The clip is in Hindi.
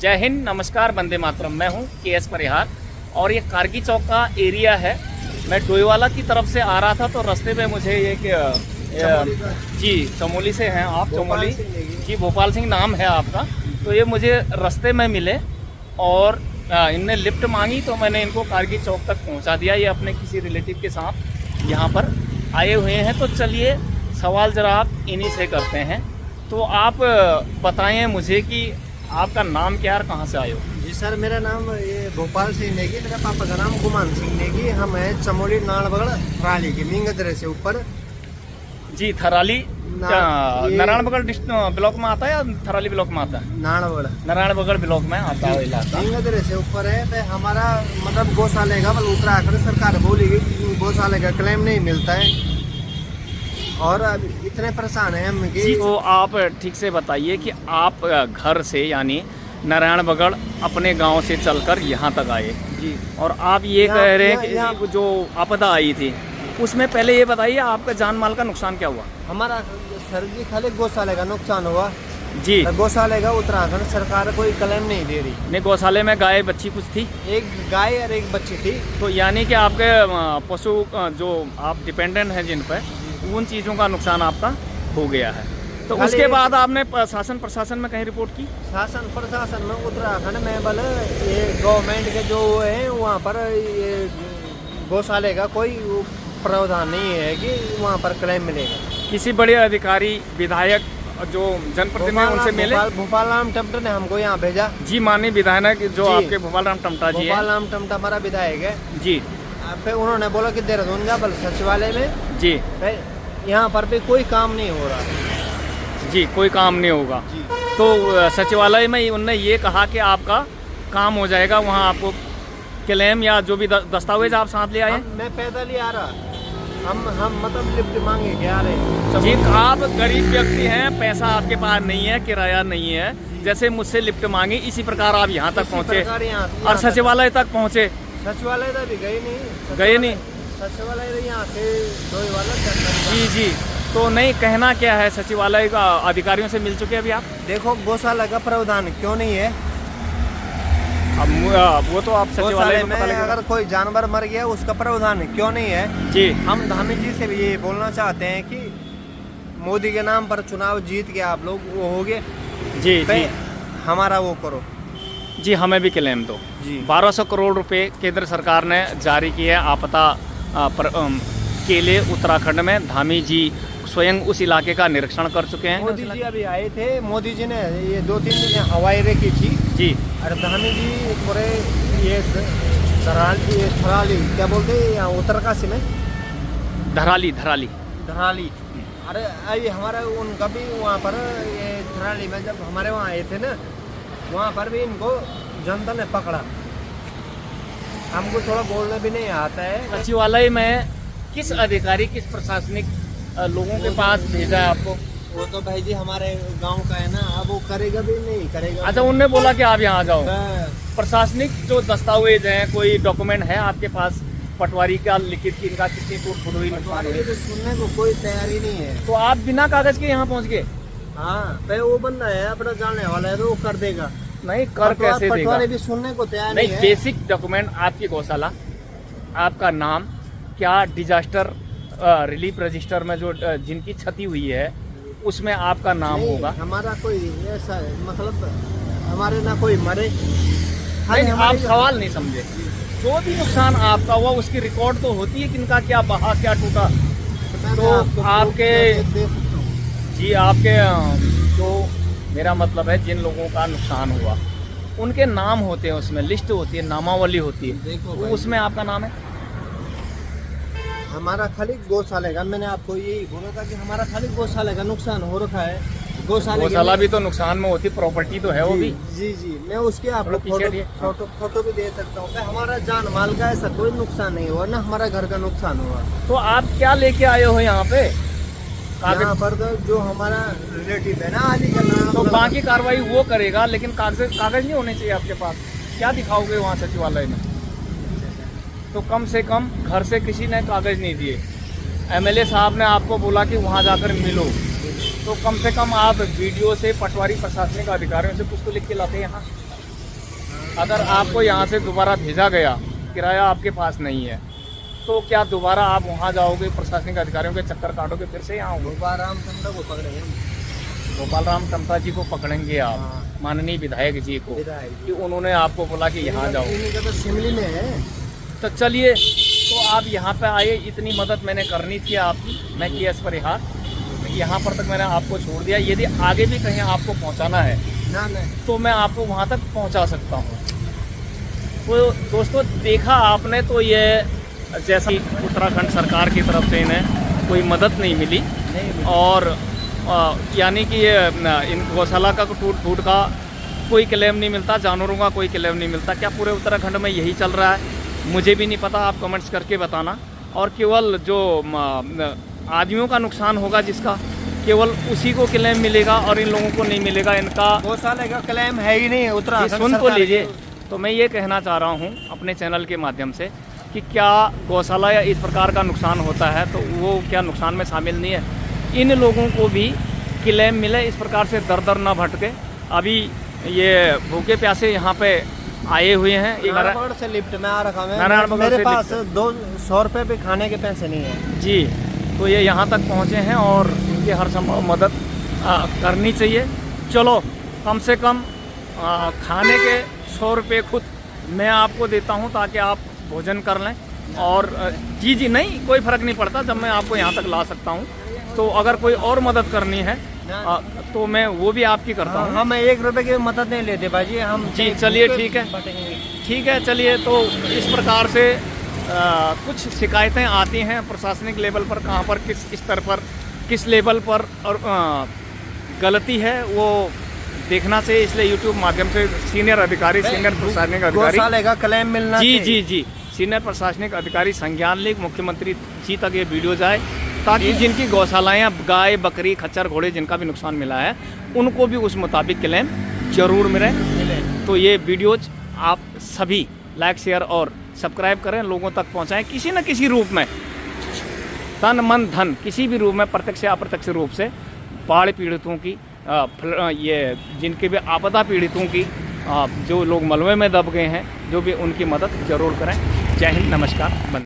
जय हिंद, नमस्कार, वंदे मातरम। मैं हूं KS परिहार और ये कारगी चौक का एरिया है। मैं डोईवाला की तरफ से आ रहा था तो रास्ते में मुझे जी चमोली से हैं आप? चमोली जी, भोपाल सिंह नाम है आपका। तो ये मुझे रास्ते में मिले और इनने लिफ्ट मांगी तो मैंने इनको कारगी चौक तक पहुंचा दिया। ये अपने किसी रिलेटिव के साथ यहाँ पर आए हुए हैं। तो चलिए सवाल ज़रा आप इन्हीं से करते हैं। तो आप बताएं मुझे कि आपका नाम क्या है और कहाँ से आए हो? जी सर, मेरा नाम ये भोपाल सिंह नेगी, मेरे पापा का नाम गुमान सिंह नेगी। हम हैं चमोली नाड़बगड़ थराली के मिंगदरे से ऊपर। जी, थराली नारायणबगढ़ ब्लॉक में आता है या थराली ब्लॉक में आता है? नारायणबगढ़ ब्लॉक में आता है इलाका। मिंगदरे से ऊपर है। तो हमारा मतलब गौशाले का उत्तराखंड सरकार बोलेगी कि गौशाले का क्लेम नहीं मिलता है और अब इतने परेशान हैं हम कि। तो आप ठीक से बताइए कि आप घर से यानी नारायणबगढ़ अपने गांव से चलकर यहाँ तक आए जी, और आप ये कह रहे हैं कि जो आपदा आई थी उसमें पहले ये बताइए आपका जान माल का नुकसान क्या हुआ? हमारा सर जी खाली गौशाले का नुकसान हुआ जी। गौशाले का उत्तराखंड सरकार कोई क्लेम नहीं दे रही। नहीं, गौशाले में गाय बच्ची कुछ थी? एक गाय और एक बच्ची थी। तो यानी कि आपके पशु जो आप डिपेंडेंट हैं जिन पर, उन चीज़ों का नुकसान आपका हो गया है। तो उसके बाद आपने शासन प्रशासन में कहीं रिपोर्ट की? शासन प्रशासन में उत्तराखंड में बल ये गवर्नमेंट के जो है वहाँ पर ये गौशाले का कोई प्रावधान नहीं है कि वहाँ पर क्लेम मिलेगा। किसी बड़े अधिकारी, विधायक, जो जनप्रतिनिधि उनसे मिले? भोपाल राम टमटा ने हमको यहाँ भेजा। जी, माननीय विधायक जो आपके भोपाल राम टमटा जी हैं। भोपाल राम टमटा हमारा विधायक है जी। फिर उन्होंने बोला कि देहरादून जा बल सचिवालय में जी। यहाँ पर भी कोई काम नहीं हो रहा जी, कोई काम नहीं होगा जी। तो सचिवालय में उन्होंने ये कहा कि आपका काम हो जाएगा, वहाँ आपको क्लेम या जो भी दस्तावेज आप साथ ले आए? मैं पैदल ही आ रहा। हम मतलब लिफ्ट मांगे क्या आ रहे जी। आप गरीब व्यक्ति हैं, पैसा आपके पास नहीं है, किराया नहीं है, जैसे मुझसे लिफ्ट मांगी इसी प्रकार आप यहाँ तक पहुँचे और सचिवालय तक पहुँचे? सचिवालय तक भी गए नहीं। सचिवालय यहाँ से डोईवाला। जी जी। तो नहीं, कहना क्या है सचिवालय का अधिकारियों से मिल चुके अभी आप? देखो गौशाला का प्रावधान क्यों नहीं है? अब वो तो आप सचिवालय में अगर कोई जानवर मर गया उसका प्रावधान क्यों नहीं है? जी। हम धामी जी से भी ये बोलना चाहते हैं कि मोदी के नाम पर चुनाव जीत के आप लोग वो हो गए जी जी, हमारा वो करो जी, हमें भी क्लेम दो जी। 1200 करोड़ रुपए केंद्र सरकार ने जारी किए आपदा के लिए उत्तराखंड में। धामी जी स्वयं उस इलाके का निरीक्षण कर चुके हैं। मोदी जी अभी आए थे। मोदी जी ने ये 2-3 दिन हवाई रेकी थी जी। और धामी जी पूरे ये थराली क्या बोलते हैं यहाँ उत्तरकाशी में? धराली। अरे अभी हमारा उनका भी वहाँ पर ये थराली में जब हमारे वहाँ आए थे ना, वहाँ पर भी इनको जनता ने पकड़ा। हमको थोड़ा बोलना भी नहीं आता है। सचिवालय में किस अधिकारी, किस प्रशासनिक लोगों के पास भेजा है आपको? वो तो भाई जी हमारे गांव का है ना, अब वो करेगा भी नहीं करेगा। अच्छा, उनने बोला कि आप यहाँ जाओ। प्रशासनिक जो दस्तावेज हैं, कोई डॉक्यूमेंट है आपके पास पटवारी का लिखित कि इनका कितनी फुट हुई नुकसान हुई? तो सुनने को कोई तैयारी नहीं है। तो आप बिना कागज के यहाँ पहुँच गए? हाँ, वो बंदा है अपना जानने वाला है तो वो कर देगा। नहीं, कर कैसे देगा? पटवारी भी सुनने को तैयार नहीं है। बेसिक डॉक्यूमेंट, आपकी गौशाला, आपका नाम, क्या डिजास्टर रिलीफ रजिस्टर में जो जिनकी क्षति हुई है उसमें आपका नाम होगा? हमारा कोई ऐसा मतलब हमारे ना कोई मरे। नहीं, आप सवाल नहीं समझे। जो भी नुकसान आपका हुआ उसकी रिकॉर्ड तो होती है, किनका क्या बहा, क्या टूटा। तो आपके जी, आपके जो मेरा मतलब है जिन लोगों का नुकसान हुआ उनके नाम होते हैं, उसमें लिस्ट होती है, नामावली होती है। तो उसमें आपका नाम है? हमारा खाली गौशाले का, मैंने आपको यही बोला था कि हमारा खाली गौशाले का नुकसान हो रखा है। गौशाला भी तो नुकसान में होती, प्रॉपर्टी तो है वो भी। जी जी, मैं उसके आपको फोटो भी दे सकता हूँ। हमारा जान माल का ऐसा कोई नुकसान नहीं हुआ, ना हमारा घर का नुकसान हुआ। तो आप क्या लेके आए हो यहाँ पे? यहाँ पर तो जो हमारा रिलेटिव है ना अली का नाम, तो बाकी कार्रवाई वो करेगा, लेकिन कागज नहीं होने चाहिए आपके पास। क्या दिखाओगे वहाँ सचिवालय में? तो कम से कम घर से किसी ने कागज नहीं दिए। MLA साहब ने आपको बोला कि वहाँ जाकर मिलो, तो कम से कम आप वीडियो से पटवारी प्रशासनिक अधिकारियों से कुछ तो लिख के लाते हैं यहाँ। अगर आपको यहाँ से दोबारा भेजा गया, किराया आपके पास नहीं है, तो क्या दोबारा आप वहाँ जाओगे, प्रशासनिक अधिकारियों के चक्कर काटोगे, फिर से यहाँ आओगे? गोपाल राम चंद्र को पकड़ेंगे हम। गोपाल राम टमटा जी को पकड़ेंगे आप, हाँ। माननीय विधायक जी को, विधायक कि उन्होंने आपको बोला कि यहाँ जाओ। इन्हीं का तो शिमली में है। तो चलिए, तो आप यहाँ पे आए, इतनी मदद मैंने करनी थी आपकी, मैं KS परिहार यहाँ पर तक मैंने आपको छोड़ दिया। यदि आगे भी कहीं आपको पहुँचाना है ना तो मैं आपको वहाँ तक पहुँचा सकता हूँ। तो दोस्तों, देखा आपने, तो ये जैसा उत्तराखंड सरकार की तरफ से इन्हें कोई मदद नहीं मिली, और यानी कि ये इन गौशाला का टूट का कोई क्लेम नहीं मिलता, जानवरों का कोई क्लेम नहीं मिलता। क्या पूरे उत्तराखंड में यही चल रहा है? मुझे भी नहीं पता, आप कमेंट्स करके बताना। और केवल जो आदमियों का नुकसान होगा जिसका, केवल उसी को क्लेम मिलेगा और इन लोगों को नहीं मिलेगा। इनका गौशाला का क्लेम है ही नहीं उत्तराखंड। सुन तो लीजिए, तो मैं ये कहना चाह रहा हूँ अपने चैनल के माध्यम से कि क्या गौशाला या इस प्रकार का नुकसान होता है तो वो क्या नुकसान में शामिल नहीं है? इन लोगों को भी क्लेम मिले, इस प्रकार से दर दर न भटके। अभी ये भूखे प्यासे यहाँ पे आए हुए हैं। नारायणगढ़ से लिफ्ट में आ रखा नारायणगढ़ मेरे से पास 200 रुपये भी खाने के पैसे नहीं है जी। तो ये यहाँ तक पहुँचे हैं और इनकी हर संभव मदद करनी चाहिए। चलो, कम से कम खाने के 100 रुपये खुद मैं आपको देता हूँ ताकि आप भोजन कर लें। और जी नहीं, कोई फ़र्क नहीं पड़ता, जब मैं आपको यहाँ तक ला सकता हूँ। तो अगर कोई और मदद करनी है तो मैं वो भी आपकी करता हूँ। हम 1 रुपये की मदद नहीं लेते भाजी हम। जी चलिए, ठीक है, ठीक है, चलिए। तो इस प्रकार से कुछ शिकायतें आती हैं प्रशासनिक लेवल पर, कहाँ पर किस स्तर पर किस लेवल पर और गलती है वो देखना चाहिए। इसलिए यूट्यूब माध्यम से सीनियर अधिकारी, सीनियर प्रशासनिक अधिकारी, गौशाला का क्लेम मिलना जी सीनियर प्रशासनिक अधिकारी संज्ञान लें, मुख्यमंत्री जी तक ये वीडियो जाए, ताकि जिनकी गौशालाएँ, गाय बकरी खच्चर घोड़े जिनका भी नुकसान मिला है, उनको भी उस मुताबिक क्लेम जरूर मिले। तो ये वीडियोज आप सभी लाइक, शेयर और सब्सक्राइब करें, लोगों तक पहुंचाएं, किसी न किसी रूप में, तन मन धन, किसी भी रूप में, प्रत्यक्ष या अप्रत्यक्ष रूप से बाढ़ पीड़ितों की, ये जिनके भी आपदा पीड़ितों की, जो लोग मलबे में दब गए हैं, जो भी उनकी मदद जरूर करें। जय हिंद, नमस्कार, बंद।